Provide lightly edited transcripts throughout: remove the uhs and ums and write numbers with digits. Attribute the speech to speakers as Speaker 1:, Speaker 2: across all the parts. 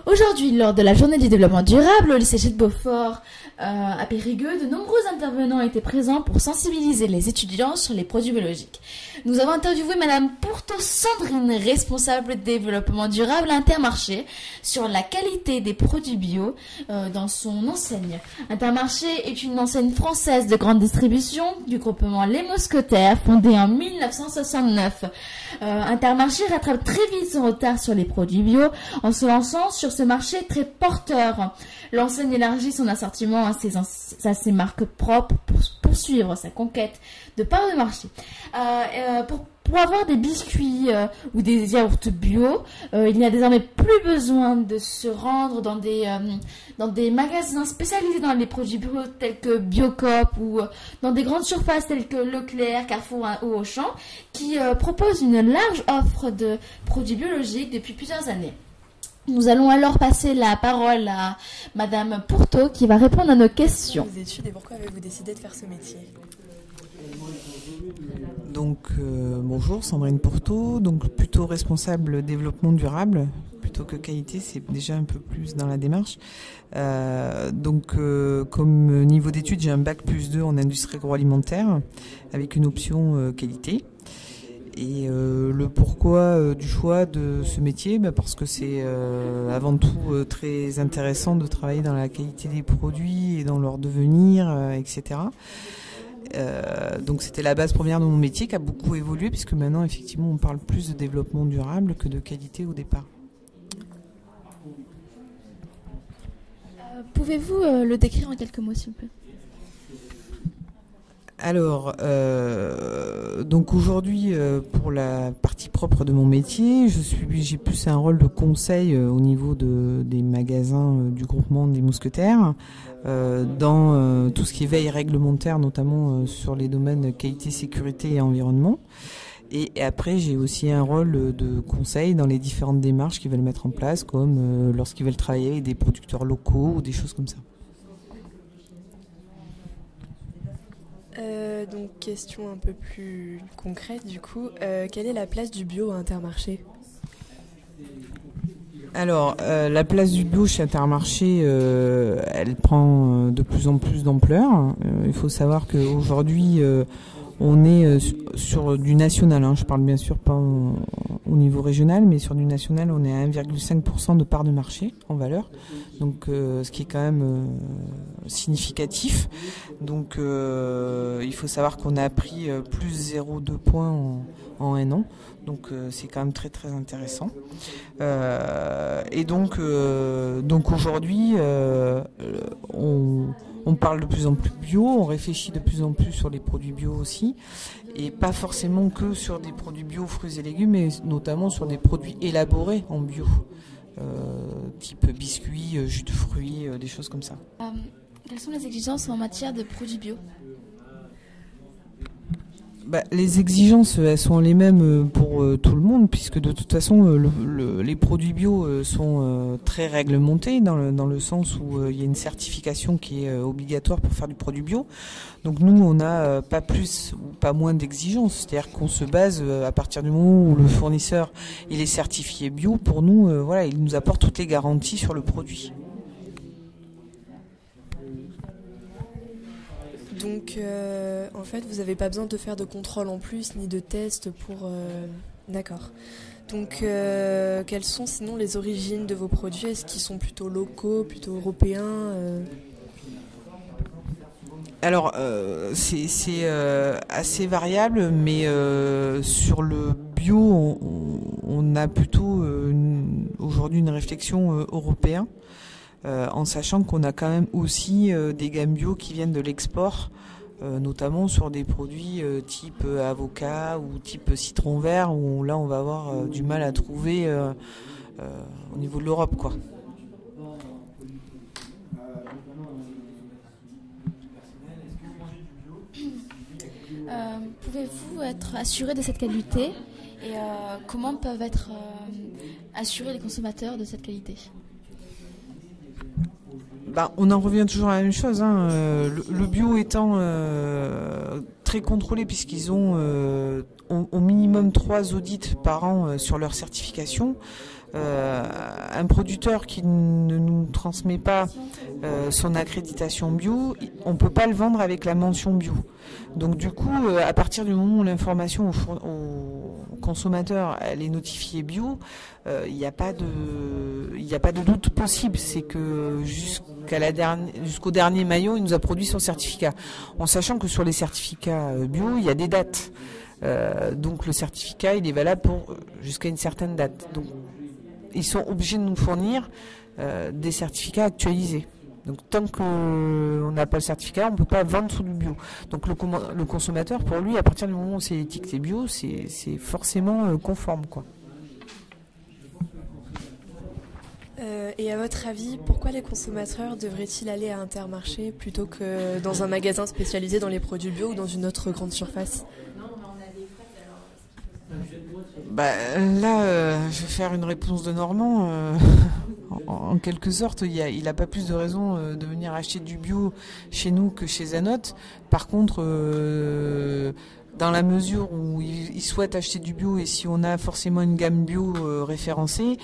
Speaker 1: Aujourd'hui, lors de la journée du développement durable au lycée Gilles Beaufort à Périgueux, de nombreux intervenants étaient présents pour sensibiliser les étudiants sur les produits biologiques. Nous avons interviewé Madame Pourteau Sandrine, responsable développement durable à Intermarché, sur la qualité des produits bio dans son enseigne. Intermarché est une enseigne française de grande distribution du groupement Les Mousquetaires, fondée en 1969. Intermarché rattrape très vite son retard sur les produits bio en se lançant sur ce marché très porteur. L'enseigne élargit son assortiment à ses marques propres pour poursuivre sa conquête de parts de marché. Pour avoir des biscuits ou des yaourts bio, il n'y a désormais plus besoin de se rendre dans des magasins spécialisés dans les produits bio tels que Biocoop ou dans des grandes surfaces telles que Leclerc, Carrefour ou Auchan qui proposent une large offre de produits biologiques depuis plusieurs années. Nous allons alors passer la parole à Madame Pourteau qui va répondre à nos questions.
Speaker 2: Vos études et pourquoi avez-vous décidé de faire ce métier ?
Speaker 3: Donc bonjour, Sandrine Pourteau, donc plutôt responsable développement durable plutôt que qualité, c'est déjà un peu plus dans la démarche. Comme niveau d'études, j'ai un bac+2 en industrie agroalimentaire avec une option qualité. Et le pourquoi du choix de ce métier, parce que c'est avant tout très intéressant de travailler dans la qualité des produits et dans leur devenir, etc. Donc c'était la base première de mon métier qui a beaucoup évolué puisque maintenant effectivement on parle plus de développement durable que de qualité au départ.
Speaker 1: Pouvez-vous le décrire en quelques mots s'il vous plaît ?
Speaker 3: Alors, donc aujourd'hui, pour la partie propre de mon métier, j'ai plus un rôle de conseil au niveau des magasins du groupement des Mousquetaires, dans tout ce qui est veille réglementaire, notamment sur les domaines qualité, sécurité et environnement. Et après, j'ai aussi un rôle de conseil dans les différentes démarches qu'ils veulent mettre en place, comme lorsqu'ils veulent travailler avec des producteurs locaux ou des choses comme ça.
Speaker 2: Donc question un peu plus concrète du coup, quelle est la place du bio à Intermarché ?
Speaker 3: Alors la place du bio chez Intermarché, elle prend de plus en plus d'ampleur. Il faut savoir qu'aujourd'hui on est sur du national, je parle bien sûr pas au niveau régional, mais sur du national on est à 1,5% de part de marché en valeur, donc ce qui est quand même significatif. Donc il faut savoir qu'on a pris plus 0,2 points en un an, donc c'est quand même très très intéressant. Et donc aujourd'hui on parle de plus en plus bio, on réfléchit de plus en plus sur les produits bio aussi, et pas forcément que sur des produits bio, fruits et légumes, mais notamment sur des produits élaborés en bio, type biscuits, jus de fruits, des choses comme ça.
Speaker 1: Quelles sont les exigences en matière de produits bio ?
Speaker 3: Les exigences, elles sont les mêmes pour tout le monde, puisque de toute façon, les produits bio sont très réglementés dans le sens où il y a une certification qui est obligatoire pour faire du produit bio. Donc nous, on n'a pas plus ou pas moins d'exigences, c'est-à-dire qu'on se base à partir du moment où le fournisseur il est certifié bio. Pour nous, il nous apporte toutes les garanties sur le produit.
Speaker 2: Donc, en fait, vous n'avez pas besoin de faire de contrôle en plus, ni de tests pour... D'accord. Donc, quelles sont sinon les origines de vos produits ? Est-ce qu'ils sont plutôt locaux, plutôt européens
Speaker 3: Alors, c'est assez variable, mais sur le bio, on a plutôt aujourd'hui une réflexion européenne. En sachant qu'on a quand même aussi des gammes bio qui viennent de l'export, notamment sur des produits type avocat ou type citron vert, où là on va avoir du mal à trouver au niveau de l'Europe, quoi.
Speaker 1: Pouvez-vous être assuré de cette qualité et comment peuvent être assurés les consommateurs de cette qualité ?
Speaker 3: On en revient toujours à la même chose. Le bio étant très contrôlé puisqu'ils ont au minimum 3 audits par an sur leur certification. un producteur qui ne nous transmet pas son accréditation bio, on ne peut pas le vendre avec la mention bio. Donc du coup, à partir du moment où l'information au consommateur elle est notifiée bio, il n'y a pas de doute possible. C'est que jusqu'au dernier maillot, il nous a produit son certificat. En sachant que sur les certificats bio, il y a des dates. Donc le certificat, il est valable pour jusqu'à une certaine date. Donc ils sont obligés de nous fournir des certificats actualisés. Donc tant qu'on n'a pas le certificat, on ne peut pas vendre sous du bio. Donc le consommateur, pour lui, à partir du moment où c'est étiqueté bio, c'est forcément conforme, quoi.
Speaker 2: Et à votre avis, pourquoi les consommateurs devraient-ils aller à Intermarché plutôt que dans un magasin spécialisé dans les produits bio ou dans une autre grande surface ?
Speaker 3: Là, je vais faire une réponse de Normand. En quelque sorte, il n'a pas plus de raison de venir acheter du bio chez nous que chez Zanotte. Par contre, dans la mesure où il souhaite acheter du bio et si on a forcément une gamme bio référencée,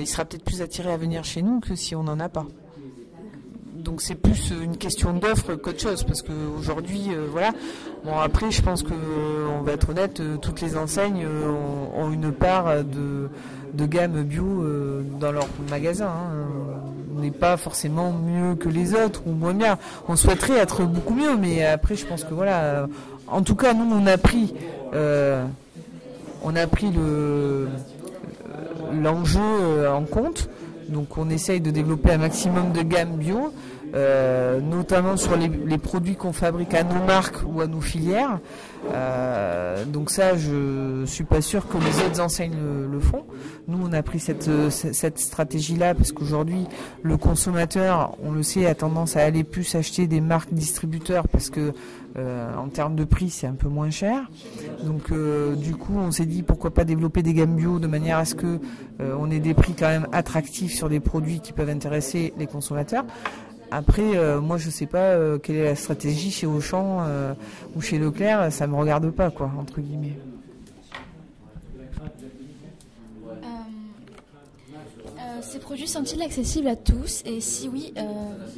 Speaker 3: il sera peut-être plus attiré à venir chez nous que si on n'en a pas. Donc c'est plus une question d'offre qu'autre chose, parce qu'aujourd'hui, voilà. Bon, après, je pense que, on va être honnête, toutes les enseignes ont une part de gamme bio dans leur magasin. Hein. On n'est pas forcément mieux que les autres ou moins bien. On souhaiterait être beaucoup mieux, mais après, je pense que voilà. En tout cas, nous, on a pris l'enjeu en compte. Donc on essaye de développer un maximum de gamme bio, notamment sur les produits qu'on fabrique à nos marques ou à nos filières. Donc ça, je suis pas sûr que les autres enseignes le font. Nous, on a pris cette stratégie-là parce qu'aujourd'hui, le consommateur, on le sait, a tendance à aller plus acheter des marques distributeurs parce que en termes de prix, c'est un peu moins cher. Donc du coup, on s'est dit pourquoi pas développer des gammes bio de manière à ce que on ait des prix quand même attractifs sur des produits qui peuvent intéresser les consommateurs. Après, moi, je sais pas quelle est la stratégie chez Auchan ou chez Leclerc. Ça me regarde pas, quoi, entre guillemets.
Speaker 1: Ces produits sont-ils accessibles à tous? Et si oui,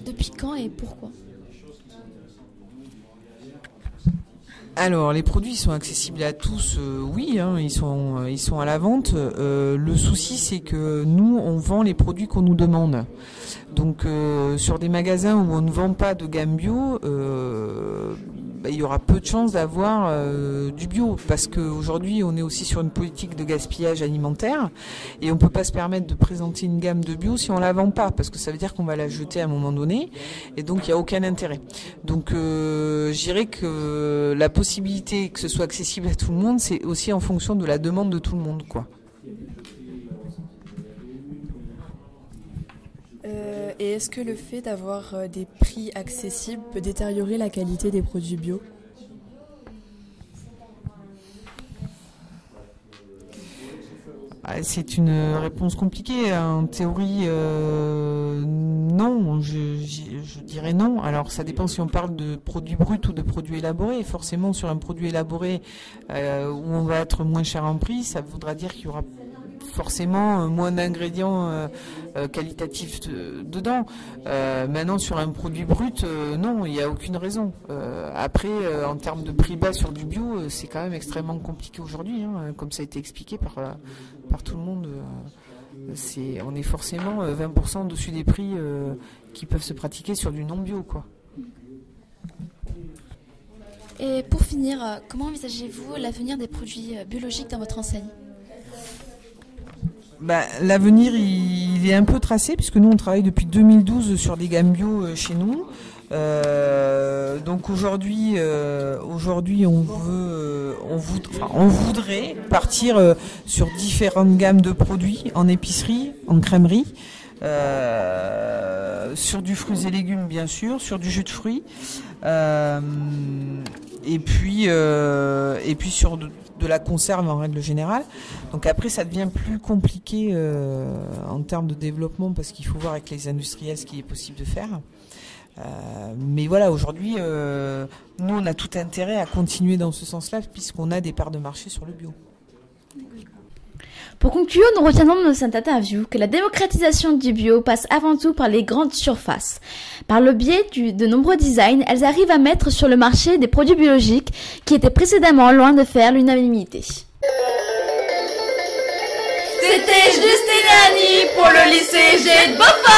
Speaker 1: depuis quand et pourquoi?
Speaker 3: Alors, les produits sont accessibles à tous, oui, hein, ils sont à la vente. Le souci, c'est que nous, on vend les produits qu'on nous demande. Donc, sur des magasins où on ne vend pas de gamme bio, il y aura peu de chances d'avoir du bio, parce qu'aujourd'hui, on est aussi sur une politique de gaspillage alimentaire, et on peut pas se permettre de présenter une gamme de bio si on la vend pas, parce que ça veut dire qu'on va la jeter à un moment donné, et donc il n'y a aucun intérêt. Donc, je dirais que la possibilité que ce soit accessible à tout le monde, c'est aussi en fonction de la demande de tout le monde, quoi.
Speaker 2: Et est-ce que le fait d'avoir des prix accessibles peut détériorer la qualité des produits bio ?
Speaker 3: C'est une réponse compliquée. En théorie, non. Je dirais non. Alors, ça dépend si on parle de produits bruts ou de produits élaborés. Forcément, sur un produit élaboré où on va être moins cher en prix, ça voudra dire qu'il y aura forcément moins d'ingrédients qualitatifs dedans. Maintenant, sur un produit brut, non, il n'y a aucune raison. Après, en termes de prix bas sur du bio, c'est quand même extrêmement compliqué aujourd'hui, hein, comme ça a été expliqué par tout le monde. On est forcément 20% au-dessus des prix qui peuvent se pratiquer sur du non-bio, quoi.
Speaker 1: Et pour finir, comment envisagez-vous l'avenir des produits biologiques dans votre enseigne ?
Speaker 3: L'avenir, il est un peu tracé, puisque nous, on travaille depuis 2012 sur des gammes bio chez nous. Donc aujourd'hui, on voudrait partir sur différentes gammes de produits en épicerie, en crèmerie, sur du fruits et légumes bien sûr, sur du jus de fruits, et puis sur de la conserve en règle générale. Donc après, ça devient plus compliqué en termes de développement, parce qu'il faut voir avec les industriels ce qui est possible de faire. Mais voilà, aujourd'hui, nous, on a tout intérêt à continuer dans ce sens-là, puisqu'on a des parts de marché sur le bio.
Speaker 1: Pour conclure, nous retiendrons dans cette interview que la démocratisation du bio passe avant tout par les grandes surfaces. Par le biais de nombreux designs, elles arrivent à mettre sur le marché des produits biologiques qui étaient précédemment loin de faire l'unanimité.
Speaker 4: C'était Justine et Annie pour le lycée G de Beaufort.